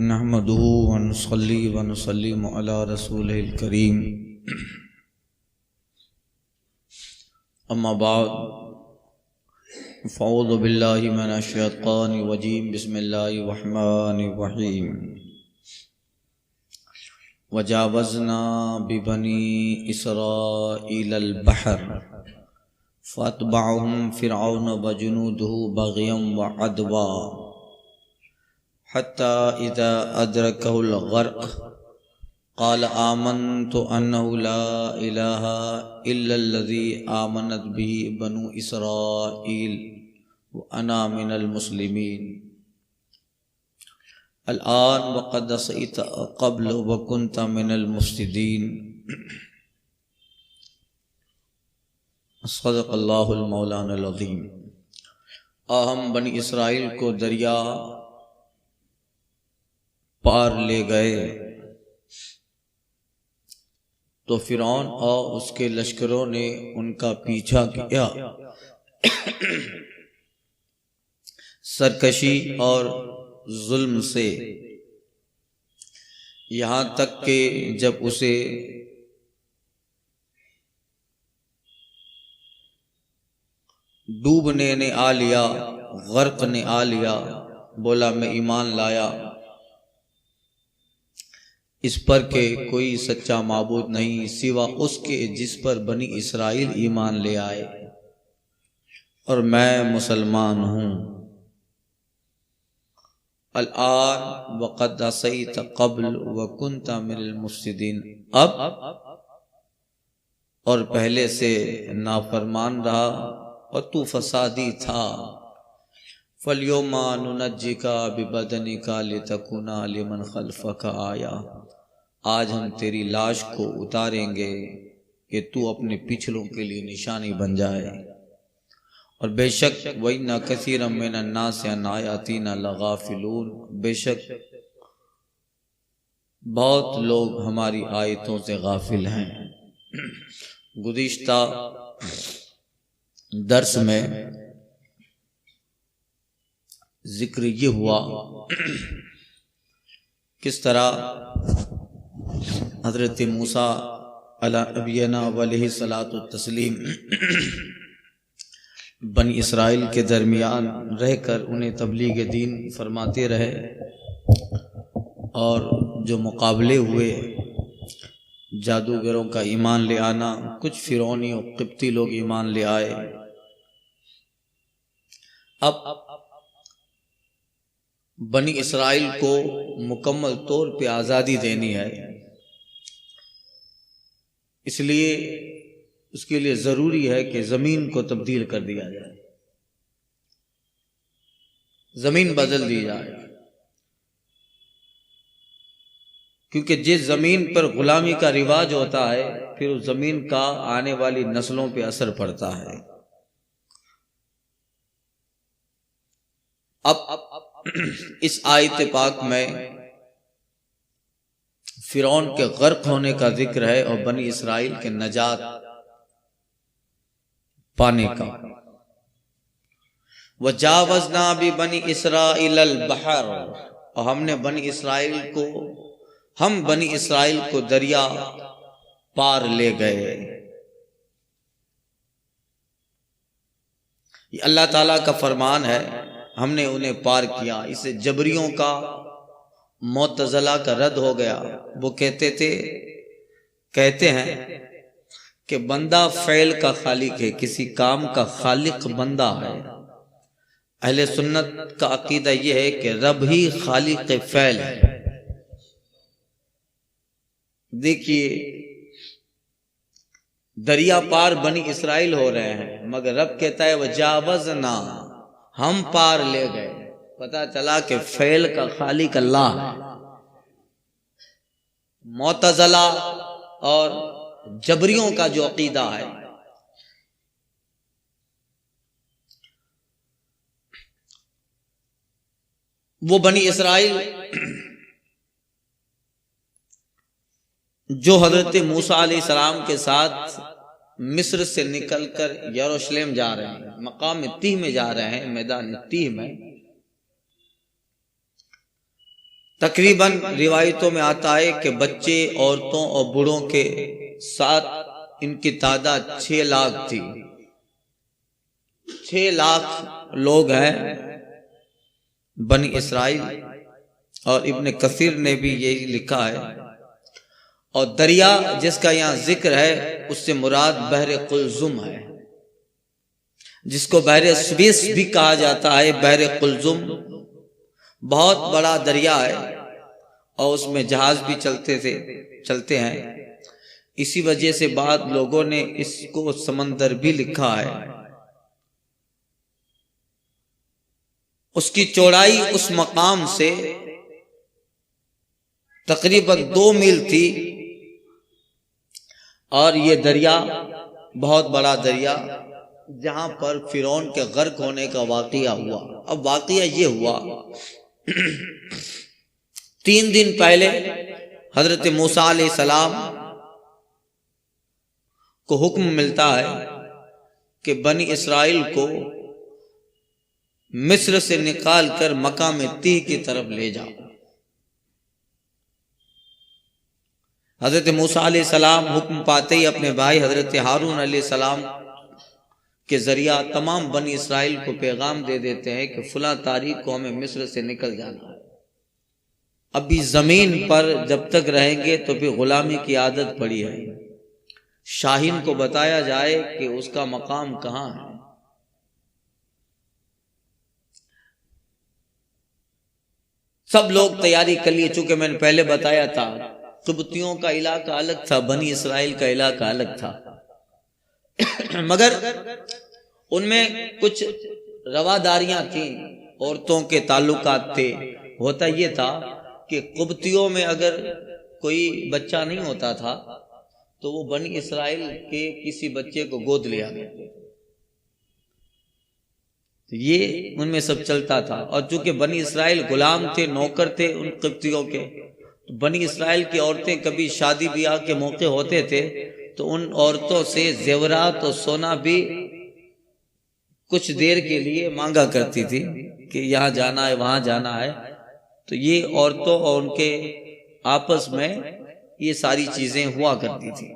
نحمده ونصلي ونسلم على رسوله الكريم اما بعد فاعوذ بالله من الشیطان الرجیم بسم اللہ الرحمن الرحیم وجاوزنا ببنی اسرائیل البحر فاتبعهم فرعون وجنوده بغيا وعدوا حتى إذا أدركه الغرق قال آمنت أنه لا إله إلا الذي آمنت به بنو إسرائيل وأنا من المسلمين الآن وقد عصيت قبل وكنت من المفسدين صدق اللہ المولانا العظیم۔ ہم بنی اسرائیل کو دریا پار لے گئے تو فرعون اور اس کے لشکروں نے ان کا پیچھا کیا، سرکشی اور ظلم سے، یہاں تک کہ جب اسے ڈوبنے نے آ لیا، غرق نے آ لیا، بولا میں ایمان لایا اس پر کہ کوئی سچا معبود نہیں سوا اس کے جس پر بنی اسرائیل ایمان لے آئے، اور میں مسلمان ہوں۔ الآن وقد عصیت قبل وکنت من المفسدین، اب اور پہلے سے نافرمان رہا اور تو فسادی تھا۔ فَالْيَوْمَ نُنَجِّكَ بِبَدَنِكَ لِتَكُونَ لِمَنْ خَلْفَكَ آیَةً، آج ہم تیری لاش کو اتاریں گے کہ تو اپنے پچھلوں کے لیے نشانی بن جائے، اور بے شک وَإِنَّ كَثِيرًا مِّنَ النَّاسِ عَنْ آیَاتِنَا لَغَافِلُونَ، بے شک بہت لوگ ہماری آیتوں سے غافل ہیں۔ گزشتہ درس میں ذکر یہ ہوا کس طرح حضرت موسیٰ علیہ نبینا علیہ الصلاۃ والتسلیم بنی اسرائیل کے درمیان رہ کر انہیں تبلیغ دین فرماتے رہے، اور جو مقابلے ہوئے جادوگروں کا ایمان لے آنا، کچھ فرعونی اور قبطی لوگ ایمان لے آئے۔ اب بنی اسرائیل کو مکمل طور پہ آزادی دینی ہے، اس لیے اس کے لیے ضروری ہے کہ زمین کو تبدیل کر دیا جائے، زمین بدل دی جائے، کیونکہ جس زمین پر غلامی کا رواج ہوتا ہے پھر اس زمین کا آنے والی نسلوں پہ اثر پڑتا ہے۔ اب اس آیت پاک میں فرعون کے غرق ہونے کا ذکر ہے اور بنی اسرائیل کے نجات پانے کا۔ وَجَاوَزْنَا بِبَنِي إِسْرَائِيلَ الْبَحْرَ، اور ہم نے بنی اسرائیل کو دریا پار لے گئے۔ یہ اللہ تعالیٰ کا فرمان ہے، ہم نے انہیں پار کیا۔ اسے جبریوں کا، معتزلہ کا رد ہو گیا۔ وہ کہتے ہیں کہ بندہ فعل کا خالق ہے، کسی کام کا خالق بندہ ہے۔ اہل سنت کا عقیدہ یہ ہے کہ رب ہی خالق فعل ہے۔ دیکھیے دریا پار بنی اسرائیل ہو رہے ہیں، مگر رب کہتا ہے وجاوزنا، ہم پار لے گئے۔ پتہ چلا کہ فعل کا خالق اللہ ہے۔ معتزلہ اور جبریوں کا جو عقیدہ ہے، وہ بنی اسرائیل جو حضرت موسیٰ علیہ السلام کے ساتھ مصر سے نکل کر یروشلم جا رہے ہیں، مقام تیہ میں جا رہے ہیں، میدان تیہ میں، تقریباً روایتوں میں آتا ہے کہ بچے، عورتوں اور بوڑھوں کے ساتھ ان کی تعداد 6 لاکھ تھی۔ 6 لاکھ لوگ ہیں بنی اسرائیل، اور ابن کثیر نے بھی یہی لکھا ہے۔ اور دریا جس کا یہاں ذکر ہے اس سے مراد بحر قلزم ہے، جس کو بحر سویس بھی کہا جاتا ہے۔ بحر قلزم بہت بڑا دریا ہے اور اس میں جہاز بھی چلتے ہیں، اسی وجہ سے بعض لوگوں نے اس کو سمندر بھی لکھا ہے۔ اس کی چوڑائی اس مقام سے تقریباً 2 میل تھی، اور یہ دریا بہت بڑا دریا جہاں پر فرعون کے غرق ہونے کا واقعہ ہوا۔ اب واقعہ یہ ہوا 3 دن پہلے حضرت موسیٰ علیہ السلام کو حکم ملتا ہے کہ بنی اسرائیل کو مصر سے نکال کر مقام تیہ کی طرف لے جاؤ۔ حضرت موسیٰ علیہ السلام حکم پاتے ہی اپنے بھائی حضرت ہارون علیہ السلام کے ذریعہ تمام بنی اسرائیل کو پیغام دے دیتے ہیں کہ فلاں تاریخ کو ہمیں مصر سے نکل جانا ہے۔ ابھی زمین پر جب تک رہیں گے تو پھر غلامی کی عادت پڑی ہے۔ شاہین کو بتایا جائے کہ اس کا مقام کہاں ہے۔ سب لوگ تیاری کر لیے، چونکہ میں نے پہلے بتایا تھا قبطیوں کا علاقہ الگ تھا، بنی اسرائیل کا علاقہ الگ تھا، مگر ان میں کچھ رواداریاں تھیں، عورتوں کے تعلقات تھے۔ ہوتا یہ تھا کہ قبطیوں میں اگر کوئی بچہ نہیں ہوتا تھا تو وہ بنی اسرائیل کے کسی بچے کو گود لیا گیا، یہ ان میں سب چلتا تھا۔ اور چونکہ بنی اسرائیل غلام تھے، نوکر تھے ان قبطیوں کے، تو بنی اسرائیل کی عورتیں کبھی شادی بیاہ کے موقع ہوتے تھے تو ان عورتوں سے زیورات اور سونا بھی کچھ دیر کے لیے مانگا کرتی تھی کہ یہاں جانا ہے وہاں جانا ہے۔ تو یہ عورتوں اور ان کے آپس میں یہ ساری چیزیں ہوا کرتی تھی۔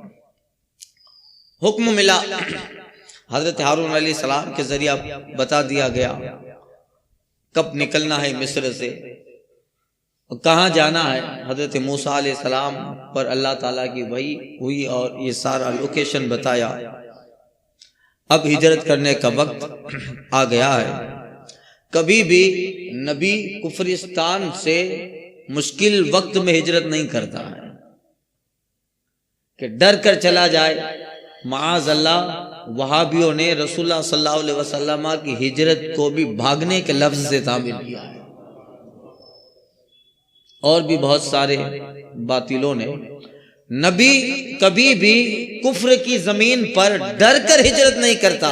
حکم ملا، حضرت ہارون علیہ السلام کے ذریعہ بتا دیا گیا کب نکلنا ہے مصر سے، کہاں جانا ہے۔ حضرت موسیٰ علیہ السلام پر اللہ تعالیٰ کی وحی ہوئی اور یہ سارا لوکیشن بتایا۔ اب ہجرت کرنے کا وقت آ گیا ہے۔ کبھی بھی نبی کفرستان سے مشکل وقت میں ہجرت نہیں کرتا ہے کہ ڈر کر چلا جائے۔ معاذ اللہ، وہابیوں نے رسول اللہ صلی اللہ علیہ وسلم کی ہجرت کو بھی بھاگنے کے لفظ سے تعبیر کیا ہے، اور بھی بہت سارے باطلوں نے۔ نبی کبھی بھی کفر کی زمین پر ڈر کر ہجرت نہیں کرتا۔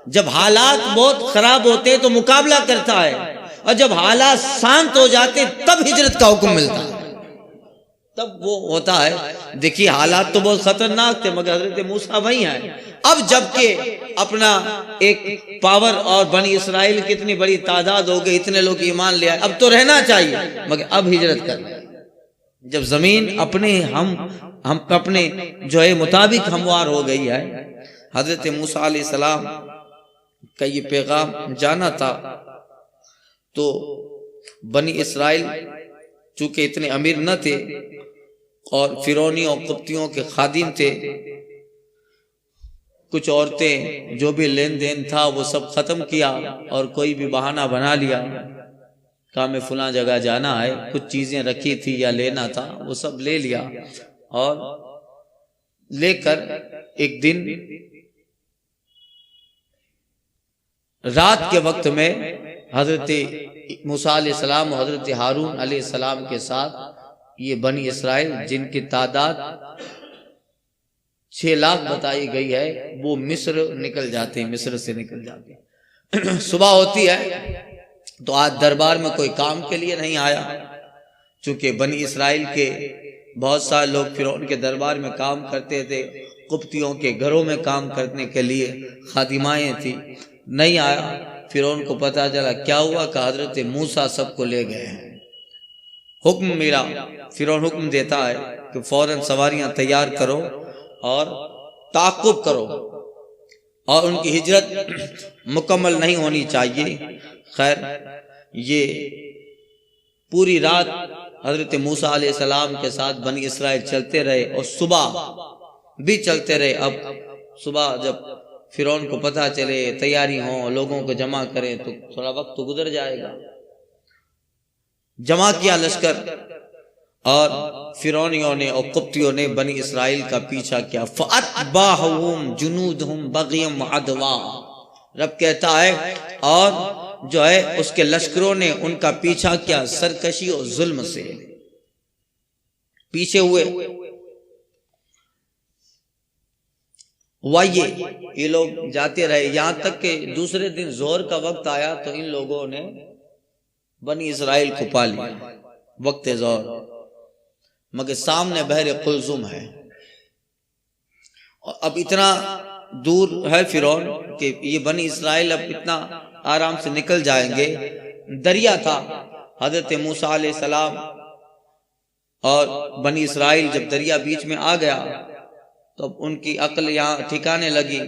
جب حالات بہت خراب ہوتے تو مقابلہ کرتا ہے، اور جب حالات شانت ہو جاتے تب ہجرت کا حکم ملتا ہے، تب وہ ہوتا ہے۔ دیکھیے حالات تو بہت خطرناک تھے، مگر حضرت موسیٰ وہی ہیں۔ اب جبکہ اپنا ایک پاور اور بنی اسرائیل کی اتنی بڑی تعداد ہو گئی، اتنے لوگ ایمان لے آئے، اب تو رہنا چاہیے، مگر اب ہجرت کرنا۔ جب زمین ہم اپنے جو ہے مطابق ہموار ہو گئی ہے، حضرت موسیٰ علیہ السلام کا یہ پیغام جانا تھا، تو بنی اسرائیل چونکہ اتنے امیر نہ تھے اور فرعونیوں اور قبطیوں کے خادم تھے، کچھ عورتیں جو بھی لین دین تھا وہ سب ختم کیا، اور کوئی بھی بہانہ بنا لیا کہ ہمیں فلاں جگہ جانا ہے، کچھ چیزیں رکھی تھی یا لینا تھا وہ سب لے لیا، اور لے کر ایک دن رات کے وقت میں حضرت موسیٰ علیہ السلام اور حضرت ہارون علیہ السلام کے ساتھ یہ بنی اسرائیل جن کی تعداد 6 لاکھ بتائی گئی ہے، وہ مصر نکل جاتے ہیں، مصر سے نکل جاتے ہیں۔ صبح ہوتی ہے تو آج دربار میں کوئی کام کے لیے نہیں آیا، چونکہ بنی اسرائیل کے بہت سارے لوگ فرعون کے دربار میں کام کرتے تھے، قبطیوں کے گھروں میں کام کرنے کے لیے خادمائیں تھی، نہیں آیا۔ فرعون کو پتا چلا کیا ہوا کہ حضرت موسیٰ سب کو لے گئے ہیں۔ حکم ملا، فرعون حکم دیتا ہے کہ فوراً سواریاں تیار کرو اور تعاقب کرو اور ان کی ہجرت مکمل نہیں ہونی چاہیے۔ خیر یہ پوری رات حضرت موسیٰ علیہ السلام کے ساتھ بنی اسرائیل چلتے رہے اور صبح بھی چلتے رہے۔ اب صبح جب فرعون کو پتہ چلے، تیاری ہوں، لوگوں کو جمع کریں تو تھوڑا وقت تو گزر جائے گا۔ جمع کیا لشکر اور فرعونیوں نے اور قبطیوں نے بنی اسرائیل کا پیچھا کیا۔ فَأَتْبَعَهُمْ جُنُودُهُمْ بَغْيًا وَعَدْوًا، رب کہتا ہے اور جو ہے اس کے لشکروں نے ان کا پیچھا کیا سرکشی اور ظلم سے، پیچھے ہوئے۔ یہ لوگ جاتے رہے یہاں تک کہ دوسرے دن ظہر کا وقت آیا تو ان لوگوں نے بنی اسرائیل کو پا لیا وقت ظہر، مگر سامنے بحر قلزم ہے اور اب اتنا دور ہے فرعون کہ یہ بنی اسرائیل اب اتنا آرام سے نکل جائیں گے۔ دریا تھا، حضرت موسیٰ علیہ السلام اور بنی اسرائیل جب دریا بیچ میں آ گیا تو اب ان کی عقل یہاں ٹھکانے لگی۔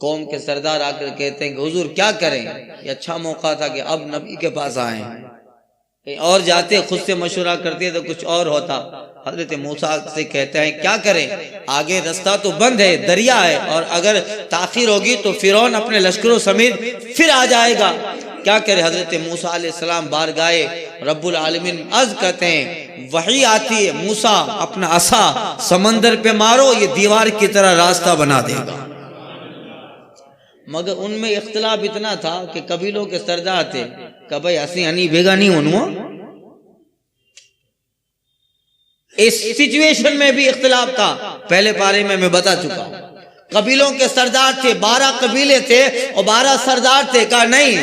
قوم کے سردار آ کر کہتے ہیں کہ حضور کیا کریں، یہ اچھا موقع تھا کہ اب نبی کے پاس آئیں، کہیں اور جاتے خود سے مشورہ کرتے تو کچھ اور ہوتا۔ حضرت موسیٰ سے کہتے ہیں کیا کریں، آگے رستہ تو بند ہے، دریا ہے، اور اگر تاخیر ہوگی تو فرعون اپنے لشکروں سمیت پھر آ جائے گا، کیا کرے۔ حضرت موسیٰ علیہ السلام بارگاہ رب العالمین عرض کرتے ہیں، وحی آتی ہے، موسیٰ اپنا عصا سمندر پہ مارو، یہ دیوار کی طرح راستہ بنا دے گا۔ مگر ان میں اختلاف اتنا تھا کہ قبیلوں کے سردار تھے کہ بھائی اسی ہنی بھیگا نہیں ہونو۔ اس سچویشن میں بھی اختلاف تھا، پہلے پارے میں بتا چکا ہوں۔ قبیلوں کے سردار تھے، 12 قبیلے تھے اور 12 سردار تھے، کہا نہیں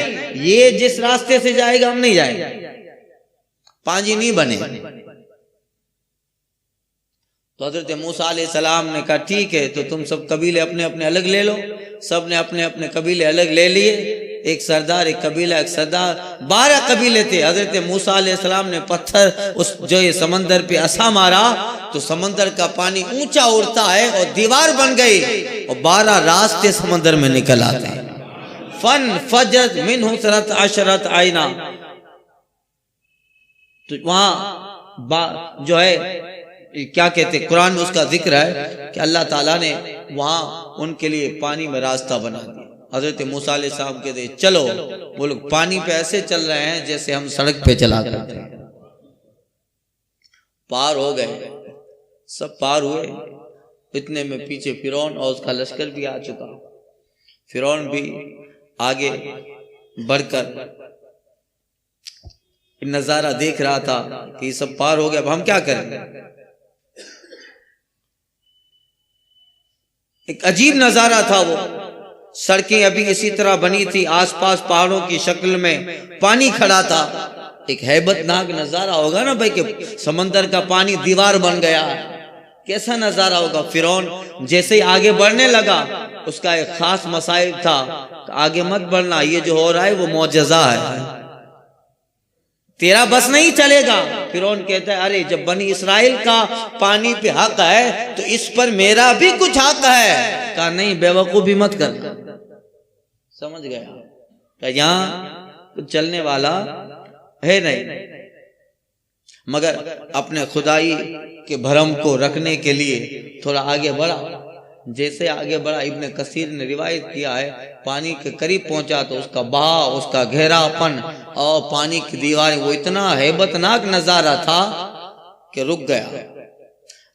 یہ جس راستے سے جائے گا ہم نہیں جائیں گے، پانجی نہیں بنے۔ تو حضرت موسیٰ علیہ السلام نے کہا ٹھیک ہے، تو تم سب قبیلے اپنے اپنے الگ لے لو۔ سب نے اپنے اپنے قبیلے الگ لے لیے، ایک سردار، ایک قبیلہ، ایک سردار، 12 قبیلے تھے۔ حضرت موسیٰ علیہ السلام نے پتھر جو یہ سمندر پہ عصا مارا تو سمندر کا پانی اونچا اڑتا ہے اور دیوار بن گئی اور 12 راستے سمندر میں نکل آتے ہیں۔ فن فجرت منہ 12 عینا، تو وہاں جو ہے کیا کہتے ہیں، قرآن میں اس کا ذکر ہے کہ اللہ تعالیٰ نے وہاں ان کے لیے پانی میں راستہ بنا دیا۔ حضرت موسیٰ علیہ السلام کہتے ہیں چلو، وہ لوگ پانی پہ ایسے چل رہے ہیں جیسے ہم سڑک پہ چلا کرتے ہیں۔ پار ہو گئے، سب پار ہوئے، اتنے میں پیچھے فرعون اور اس کا لشکر بھی آ چکا۔ فرعون بھی آگے بڑھ کر نظارہ دیکھ رہا تھا کہ یہ سب پار ہو گئے، اب ہم کیا کریں۔ ایک عجیب نظارہ تھا وہ، سڑکیں ابھی اسی طرح بنی تھی، آس پاس پہاڑوں کی شکل میں پانی کھڑا تھا۔ ایک ہیبت ناک نظارہ ہوگا نا بھائی کہ سمندر کا پانی دیوار بن گیا، کیسا نظارہ ہوگا۔ فرعون جیسے ہی آگے بڑھنے لگا، اس کا ایک خاص مسائل تھا کہ آگے مت بڑھنا، یہ جو ہو رہا ہے وہ معجزہ ہے، تیرا بس نہیں چلے گا۔ فرعون کہتا ہے ارے جب بنی اسرائیل کا پانی پہ حق ہے تو اس پر میرا بھی کچھ حق ہے۔ کہا نہیں بیوقوفی مت کر، سمجھ گیا کہ یہاں کچھ چلنے والا ہے نہیں۔ مگر اپنے خدائی کے بھرم کو رکھنے کے لیے تھوڑا آگے بڑھا۔ جیسے آگے بڑھا، ابن کثیر نے روایت کیا ہے، پانی کے قریب پہنچا تو اس کا بہاؤ، اس کا گہرا پن اور پانی کی دیواریں، وہ اتنا ہیبت ناک نظارہ تھا کہ رک گیا۔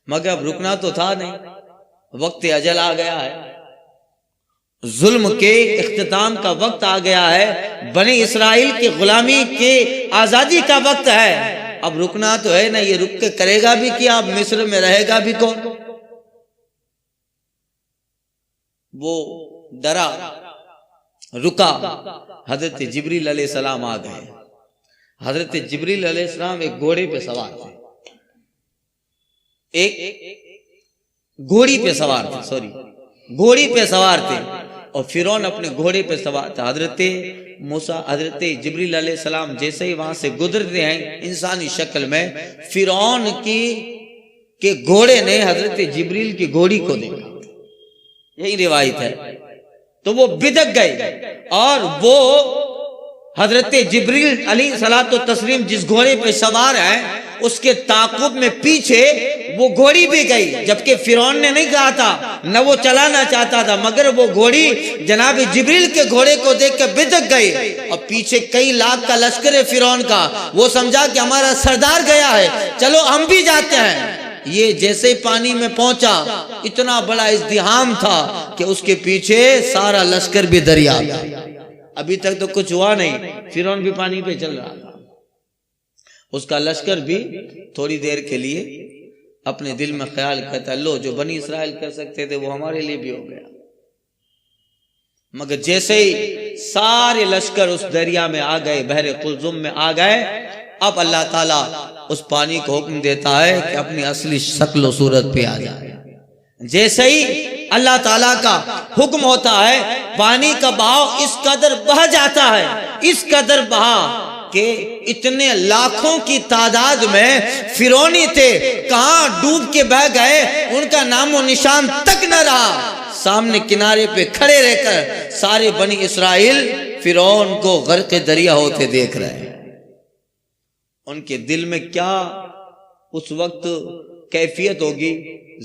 مگر اب رکنا تو تھا نہیں، وقت اجل آ گیا ہے، ظلم کے اختتام کا وقت آ گیا ہے، بنی اسرائیل کی غلامی کے آزادی کا وقت ہے۔ اب رکنا تو ہے نا، یہ رک کے کرے گا بھی کیا، اب مصر میں رہے گا بھی کون۔ وہ ڈرا، رکا، حضرت جبریل علیہ السلام آ گئے۔ حضرت جبریل علیہ السلام ایک گھوڑے پہ سوار تھے، ایک گھوڑی پہ سوار تھے، گھوڑی پہ سوار تھے۔ اور فرعون اپنے گھوڑے پہ سوار تھا. حضرت موسیٰ حضرت جبریل علیہ السلام جیسے ہی وہاں سے گزرتے ہیں انسانی شکل میں، فرعون کے گھوڑے نے حضرت جبریل کی گھوڑی کو دیکھا، یہی روایت ہے. تو وہ بدک گئے اور وہ حضرت جبریل علیہ الصلوۃ والتسلیم جس گھوڑے پہ سوار ہیں اس کے تعاقب میں پیچھے وہ گھوڑی بھی گئی، جبکہ فرعون نے نہیں کہا تھا، نہ وہ چلانا چاہتا تھا، مگر وہ گھوڑی جناب جبریل کے گھوڑے کو دیکھ کے بدک گئی. اور پیچھے کئی لاکھ کا لشکر ہے فرعون کا، وہ سمجھا کہ ہمارا سردار گیا ہے، چلو ہم بھی جاتے ہیں. یہ جیسے پانی میں پہنچا اتنا بڑا ازدحام تھا کہ اس کے پیچھے سارا لشکر بھی دریا گیا. ابھی تک تو کچھ ہوا نہیں، فرعون بھی پانی پہ چل رہا تھا، اس کا لشکر بھی تھوڑی دیر کے لیے اپنے دل میں خیال کرتا ہے، لو جو بنی اسرائیل کر سکتے تھے وہ ہمارے لیے بھی ہو گیا. مگر جیسے ہی سارے لشکر اس دریا میں آ گئے، بحر قلزم میں آ گئے، اب اللہ تعالیٰ اس پانی کو حکم دیتا ہے کہ اپنی اصلی شکل و صورت پہ آ جائے. جیسے ہی اللہ تعالیٰ کا حکم ہوتا ہے پانی کا بہاؤ اس قدر بہہ جاتا ہے، اس قدر بہا کہ اتنے لاکھوں کی تعداد میں فرعونی تھے، کہاں ڈوب کے بہ گئے ان کا نام و نشان تک نہ رہا. سامنے کنارے پہ کھڑے رہ کر سارے بنی اسرائیل فرعون کو غرق دریا ہوتے دیکھ رہے ہیں. ان کے دل میں کیا اس وقت کیفیت ہوگی،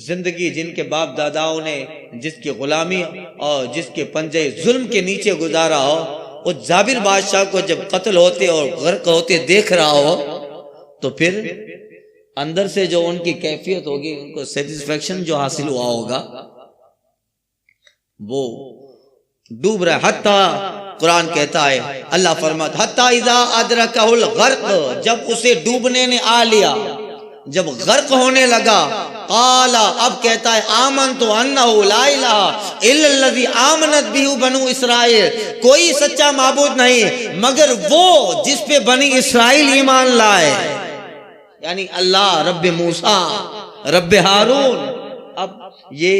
زندگی جن کے باپ داداؤں نے جس کی غلامی اور جس کے پنجے ظلم کے نیچے گزارا ہو، اس جابر بادشاہ کو جب قتل ہوتے اور غرق ہوتے دیکھ رہا ہو تو پھر اندر سے جو ان کی کیفیت ہوگی، ان کو سیٹسفیکشن جو حاصل ہوا ہوگا، وہ ڈوب رہا. حتیٰ قرآن کہتا ہے، اللہ فرماتا حتیٰ اذا ادرکہ الغرق، جب اسے ڈوبنے نے آ لیا، جب غرق ہونے لگا، قال اب کہتا ہے آمنت انہ لا الہ الا الذی آمنت بہ بنو اسرائیل، کوئی سچا معبود نہیں مگر وہ جس پہ بنی اسرائیل ایمان لائے، یعنی اللہ رب موسیٰ رب ہارون. اب یہ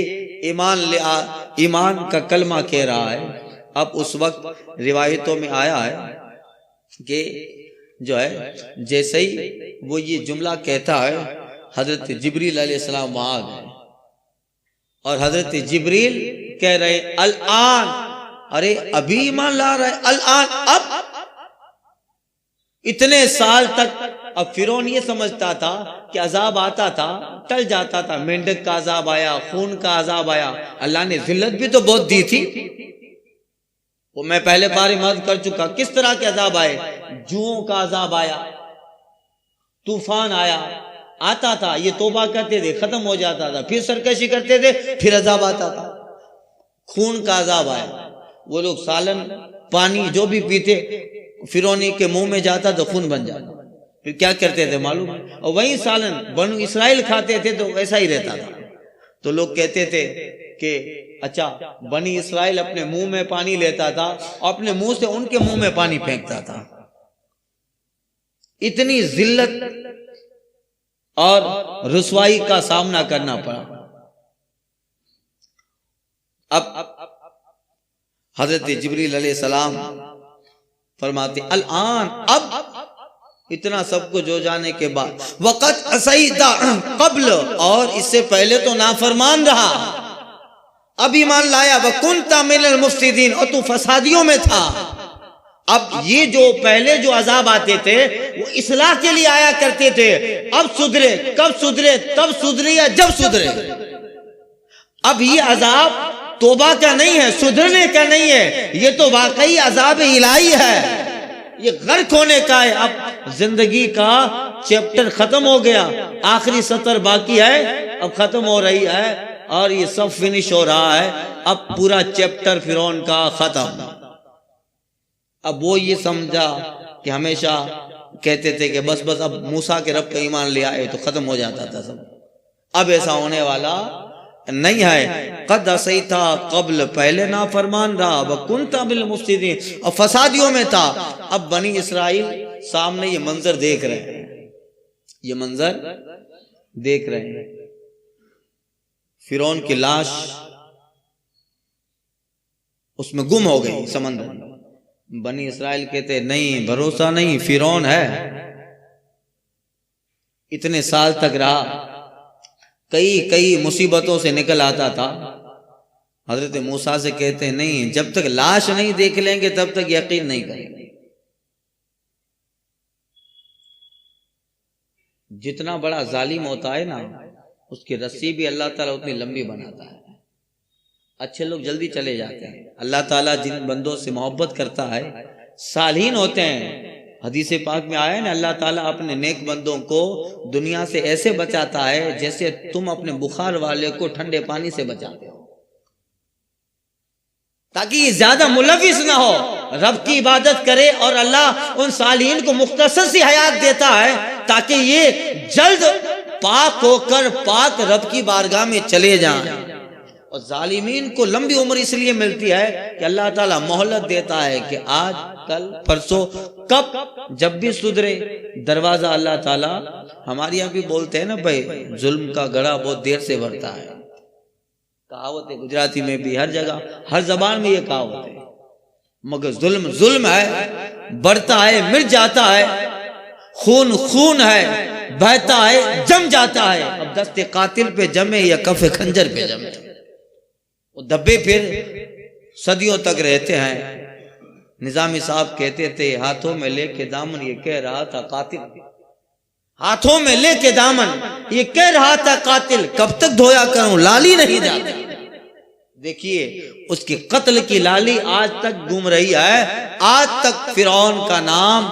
ایمان کا کلمہ کہہ رہا ہے. اب اس وقت روایتوں میں آیا ہے کہ جو ہے جیسے ہی وہ یہ جملہ کہتا ہے حضرت جبریل علیہ السلام وہاں گئے اور حضرت جبریل کہہ رہے الآن، ارے ابھی ایمان لا رہے الآن، اب اتنے سال تک. اب فرعون یہ سمجھتا تھا کہ عذاب آتا تھا ٹل جاتا تھا، مینڈک کا عذاب آیا، خون کا عذاب آیا، اللہ نے ذلت بھی تو بہت دی تھی، وہ میں پہلے بار عرض کر چکا کس طرح کے عذاب آئے. جوؤں کا عذاب آیا، طوفان آیا، آتا تھا، یہ توبہ کرتے تھے ختم ہو جاتا تھا، پھر سرکشی کرتے تھے پھر عذاب آتا تھا. خون کا عذاب آیا، وہ لوگ سالن پانی جو بھی پیتے فرعونی کے منہ میں جاتا تو خون بن جاتا. پھر کیا کرتے تھے معلوم ہے، اور وہی سالن بنو اسرائیل کھاتے تھے تو ایسا ہی رہتا تھا. تو لوگ کہتے تھے کہ اچھا بنی اسرائیل اپنے منہ میں پانی لیتا تھا اور اپنے منہ سے ان کے منہ میں پانی پھینکتا تھا. اتنی ذلت اور رسوائی کا سامنا کرنا پڑا. اب حضرت جبریل علیہ السلام فرماتے الآن، اب اتنا سب کچھ ہو جانے کے بعد وقت عصیت قبل، اور اس سے پہلے تو نافرمان رہا، اب ایمان لایا، وکنت من المفسدین، اور تو فسادیوں میں تھا. اب یہ جو پہلے جو عذاب آتے تھے وہ اصلاح کے لیے آیا کرتے تھے، اب سدھرے، کب سدھرے؟ تب سدھرے یا جب سدھرے. اب یہ عذاب توبہ کا نہیں ہے، سدھرنے کا نہیں ہے، یہ تو واقعی عذاب الہی ہے، یہ غرق ہونے کا ہے. اب زندگی کا چیپٹر ختم ہو گیا، آخری سطر باقی ہے، اب ختم ہو رہی ہے اور یہ سب فنش ہو رہا ہے. اب پورا چیپٹر فرعون کا ختم. اب وہ یہ سمجھا کہ ہمیشہ کہتے تھے کہ بس اب موسیٰ کے رب پہ ایمان لے آئے تو ختم ہو جاتا تھا سب. اب ایسا ہونے والا نہیں ہے. قد عصیت قبل، پہلے نافرمان رہا، وکنت من المفسدین، اور فسادیوں میں تھا. اب بنی اسرائیل سامنے یہ منظر دیکھ رہے ہیں، یہ منظر دیکھ رہے ہیں. فرعون کی لاش اس میں گم ہو گئی سمندر میں۔ بنی اسرائیل کہتے نہیں، بھروسہ نہیں، فرعون ہے، اتنے سال تک رہا، کئی مصیبتوں سے نکل آتا تھا۔ حضرت موسیٰ سے کہتے ہیں نہیں، جب تک لاش نہیں دیکھ لیں گے تب تک یقین نہیں کریں گے۔ جتنا بڑا ظالم ہوتا ہے نا، اس کی رسی بھی اللہ تعالیٰ اتنی لمبی بناتا ہے۔ اچھے لوگ جلدی چلے جاتے ہیں، اللہ تعالیٰ جن بندوں سے محبت کرتا ہے صالحین ہوتے ہیں۔ حدیث پاک میں آیا ہے نا، اللہ تعالیٰ اپنے نیک بندوں کو دنیا سے ایسے بچاتا ہے جیسے تم اپنے بخار والے کو ٹھنڈے پانی سے بچاتے ہو، تاکہ یہ زیادہ ملوث نہ ہو، رب کی عبادت کرے۔ اور اللہ ان صالحین کو مختصر سی حیات دیتا ہے تاکہ یہ جلد پاک ہو کر پاک رب کی بارگاہ میں چلے جائیں۔ اور ظالمین کو لمبی عمر اس لیے ملتی ہے کہ اللہ تعالیٰ مہلت دیتا ہے کہ آج کل پرسوں کب، جب بھی سدھرے۔ دروازہ اللہ تعالیٰ، ہمارے یہاں بھی بولتے ہیں نا بھائی، ظلم کا گڑھا بہت دیر سے بھرتا ہے، کہاوت ہے گجراتی میں بھی، ہر جگہ ہر زبان میں یہ کہاوت ہے۔ مگر ظلم ہے، بڑھتا ہے، مٹ جاتا ہے، خون ہے، بہتا ہے، جم جاتا ہے۔ اب دست قاتل پہ جمے یا کف خنجر پہ جمے، وہ دبے پھر صدیوں تک رہتے ہیں۔ نظامی صاحب کہتے تھے ہاتھوں میں لے کے دامن، یہ کہہ رہا تھا قاتل، ہاتھوں میں لے کے دامن یہ کہہ رہا تھا قاتل، کب تک دھویا کروں لالی نہیں جاتی۔ دیکھیے اس کی قتل کی لالی آج تک گھوم رہی ہے، آج تک فرعون کا نام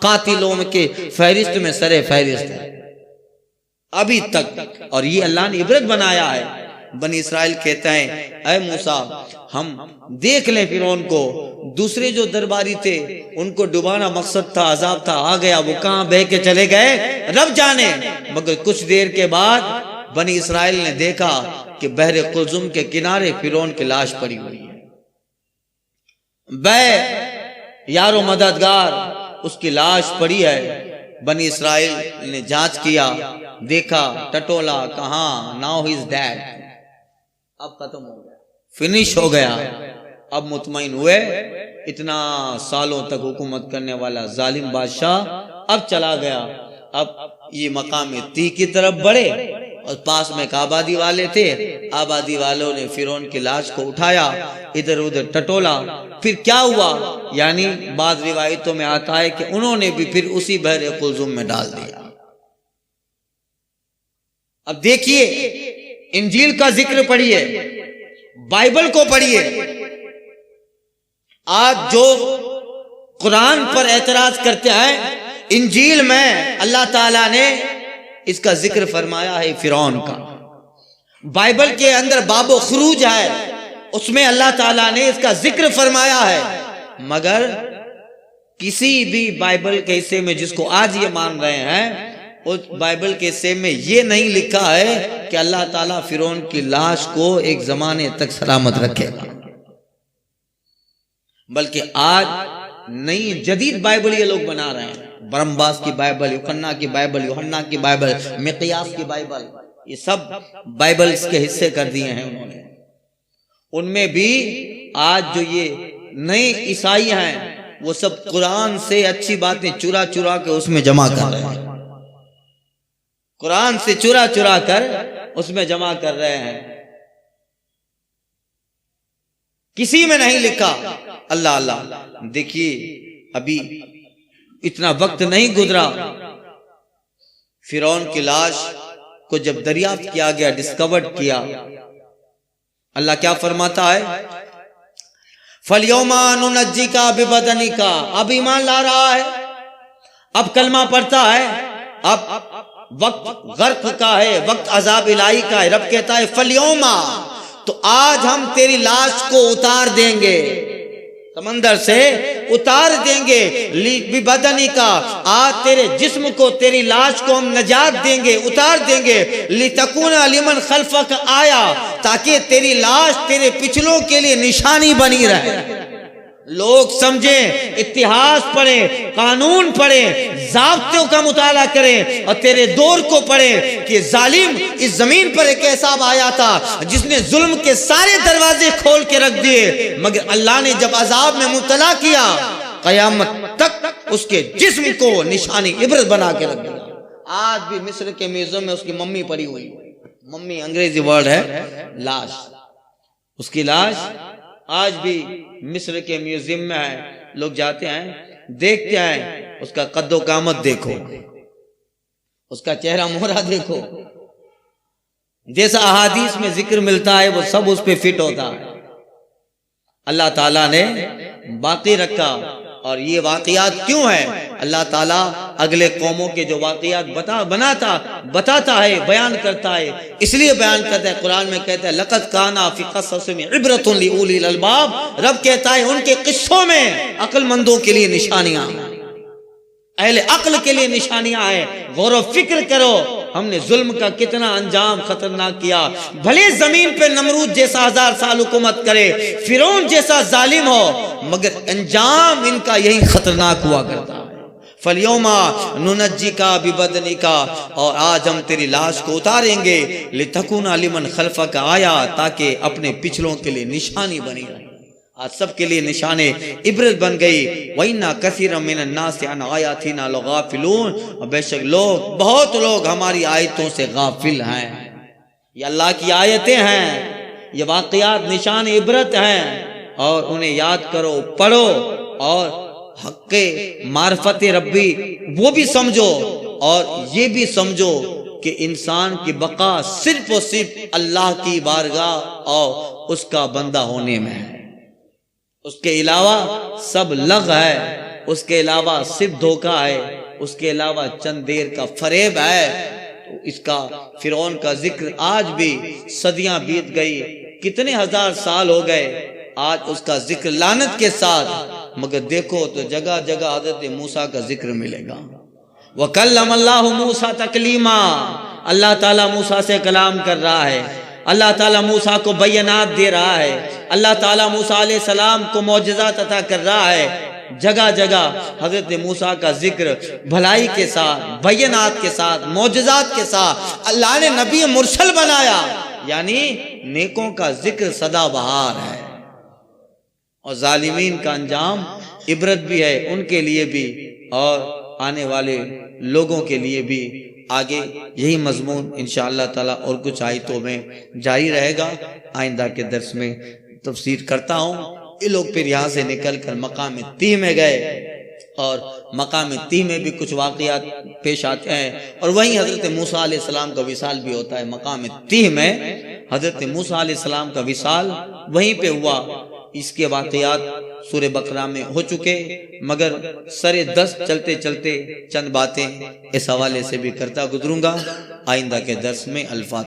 قاتلوں کے فہرست میں سر فہرست ہے ابھی تک۔ اور یہ اللہ نے عبرت بنایا ہے۔ بنی اسرائیل کہتے ہیں اے موسیٰ ہم دیکھ لیں فرعون کو، دوسرے جو درباری تھے ان کو ڈبانا مقصد تھا، عذاب تھا، آ گیا، وہ کہاں بہ کے چلے گئے رب جانے۔ مگر کچھ دیر کے بعد بنی اسرائیل نے دیکھا کہ بحر قلزم کے کنارے فرعون کی لاش پڑی ہوئی ہے۔ بے یارو مددگار، اس کی لاش پڑی ہے۔ بنی اسرائیل نے جانچ کیا، دیکھا، ٹٹولا، کہاں، ناؤ ہی از ڈیڈ، اب ختم ہو گیا، فنش ہو گیا۔ اب مطمئن ہوئے، اتنا سالوں تک حکومت کرنے والا ظالم بادشاہ اب چلا گیا۔ اب یہ مقام تی کی طرف بڑھے، اور پاس میں ایک آبادی والے تھے، آبادی والوں نے فرعون کی لاش کو اٹھایا، ادھر ادھر ٹٹولا۔ پھر کیا ہوا؟ یعنی بعض روایتوں میں آتا ہے کہ انہوں نے بھی پھر اسی بحر قلزم میں ڈال دیا۔ اب دیکھیے انجیل کا ذکر پڑھیے، بائبل کو پڑھیے۔ آج جو قرآن پر اعتراض کرتے ہیں، انجیل میں اللہ تعالیٰ نے اس کا ذکر فرمایا ہے فرعون کا۔ بائبل کے اندر باب و خروج ہے، اس میں اللہ تعالیٰ نے اس کا ذکر فرمایا ہے۔ مگر کسی بھی بائبل کے حصے میں جس کو آج یہ مان رہے ہیں، اس بائبل کے حصے میں یہ نہیں لکھا ہے کہ اللہ تعالیٰ فرعون کی لاش کو ایک زمانے تک سلامت رکھے گا۔ بلکہ آج نئی جدید بائبل یہ لوگ بنا رہے ہیں، برمباس کی بائبل، یوحنا کی بائبل، یوحنا کی بائبل، مقیاس کی بائبل، یہ سب بائبلز کے حصے کر دیے ہیں انہوں نے۔ ان میں بھی آج جو یہ نئے عیسائی ہیں وہ سب قرآن سے اچھی باتیں چرا چرا کے اس میں جمع کر رہے ہیں، قرآن سے چرا چرا کر اس میں جمع کر رہے ہیں۔ کسی میں نہیں لکھا اللہ اللہ۔ دیکھیے ابھی اتنا وقت نہیں گزرا، فرعون کی لاش کو جب دریافت کیا گیا، ڈسکورڈ کیا، اللہ کیا فرماتا ہے؟ فَالْيَوْمَ نُنَجِّيكَ بِبَدَنِكَ۔ اب ایمان لا رہا ہے، اب کلمہ پڑھتا ہے، اب وقت غرق کا ہے، وقت عذاب الہی کا ہے۔ رب کہتا ہے فَالْيَوْمَ، تو آج ہم تیری لاش کو اتار دیں گے، سمندر سے اتار دیں گے، بِبَدَنِكَ، آج تیرے جسم کو، تیری لاش کو ہم نجات دیں گے، اتار دیں گے، لِتَكُونَ لِمَنْ خَلْفَكَ آیا، تاکہ تیری لاش تیرے پچھلوں کے لیے نشانی بنی رہے۔ لوگ سمجھیں، اتہاس پڑھیں، قانون پڑھیں، ضابطوں کا مطالعہ کریں اور تیرے دور کو پڑھیں کہ ظالم اس زمین پر ایک ایسا آیا تھا جس نے ظلم کے سارے دروازے کھول کے رکھ دیے، مگر اللہ نے جب عذاب میں مبتلا کیا قیامت تک اس کے جسم کو نشانی عبرت بنا کے رکھ دیا۔ آج بھی مصر کے میوزیم میں اس کی ممی پڑی ہوئی، ممی انگریزی ورڈ ہے لاش، اس کی لاش آج بھی مصر کے میوزیم میں ہے۔ لوگ جاتے ہیں، دیکھتے ہیں، اس کا قد و قامت دیکھو، اس کا چہرہ مہرہ دیکھو، جیسا احادیث میں ذکر ملتا ہے وہ سب اس پہ فٹ ہوتا ہے۔ اللہ تعالیٰ نے باقی رکھا، اور یہ واقعات کیوں ہیں؟ اللہ تعالیٰ اگلے قوموں کے جو واقعات بتاتا ہے، بیان کرتا ہے، اس لیے بیان کرتا ہے۔ قرآن میں کہتا ہے لَقَدْ كَانَ فِي قَصَصِهِمْ عِبْرَةٌ لِأُولِي الْأَلْبَابِ، رب کہتا ہے ان کے قصوں میں عقل مندوں کے لیے نشانیاں، اہل عقل کے لیے نشانیاں ہیں۔ غور و فکر کرو، ہم نے ظلم کا کتنا انجام خطرناک کیا۔ بھلے زمین پہ نمرود جیسا 1000 سال حکومت کرے، فرعون جیسا ظالم ہو، مگر انجام ان کا یہی خطرناک ہوا کرتا ہے۔ فَالْيَوْمَ نُنَجِّكَ بِبَدَنِكَ، اور آج ہم تیری لاش کو اتاریں گے، لِتَكُونَ لِمَنْ خَلْفَكَ آیَةً، تاکہ اپنے پچھلوں کے لیے نشانی بنی رہے۔ آج سب کے لیے نشانے عبرت بن گئی۔ وَإِنَّا كَثِيرًا مِّنَ النَّاسِ عَنْ آيَاتِنَا لَغَافِلُونَ، اور بے شک بہت لوگ ہماری آیتوں سے غافل ہیں۔ یہ اللہ کی آیتیں ہیں، یہ واقعات نشان عبرت ہیں، اور انہیں یاد کرو، پڑھو، اور حق معرفت ربی وہ بھی سمجھو، اور یہ بھی سمجھو کہ انسان کی بقا صرف اور صرف اللہ کی بارگاہ اور اس کا بندہ ہونے میں ہے۔ اس کے علاوہ سب لغ ہے، اس کے علاوہ صرف دھوکہ ہے، اس کے علاوہ چند دیر کا فریب ہے۔ تو اس کا فرعون کا ذکر آج بھی، صدیاں بیت گئی، کتنے ہزار سال ہو گئے، آج اس کا ذکر لعنت کے ساتھ، مگر دیکھو تو جگہ جگہ حضرت موسیٰ کا ذکر ملے گا۔ وَكَلَّمَ اللَّهُ مُوسَىٰ تَكْلِيمًا، اللہ تعالیٰ موسیٰ سے کلام کر رہا ہے، اللہ تعالیٰ موسیٰ کو بینات دے رہا ہے، اللہ تعالیٰ موسیٰ علیہ السلام کو معجزات عطا کر رہا ہے۔ جگہ جگہ حضرت موسیٰ کا ذکر بھلائی کے ساتھ، بینات کے ساتھ، معجزات کے ساتھ اللہ نے نبی مرسل بنایا، یعنی نیکوں کا ذکر سدا بہار ہے، اور ظالمین کا انجام عبرت بھی ہے ان کے لیے بھی اور آنے والے لوگوں کے لیے بھی۔ آگے یہی مضمون انشاءاللہ تعالی اور کچھ آیتوں میں جاری رہے گا، آئندہ کے درس میں تفسیر کرتا ہوں۔ یہ لوگ پھر یہاں سے نکل کر مقام تیہ میں گئے، اور مقام تیہ میں بھی کچھ واقعات پیش آتے ہیں، اور وہیں حضرت موسیٰ علیہ السلام کا وصال بھی ہوتا ہے۔ مقام تیہ میں حضرت موسیٰ علیہ السلام کا وصال وہیں پہ ہوا۔ اس کے واقعات سورہ بقرہ میں ہو چکے، مگر سرِ دست چلتے چلتے چند باتیں اس حوالے سے بھی کرتا گزروں گا۔ آئندہ کے درس میں الفاتحہ۔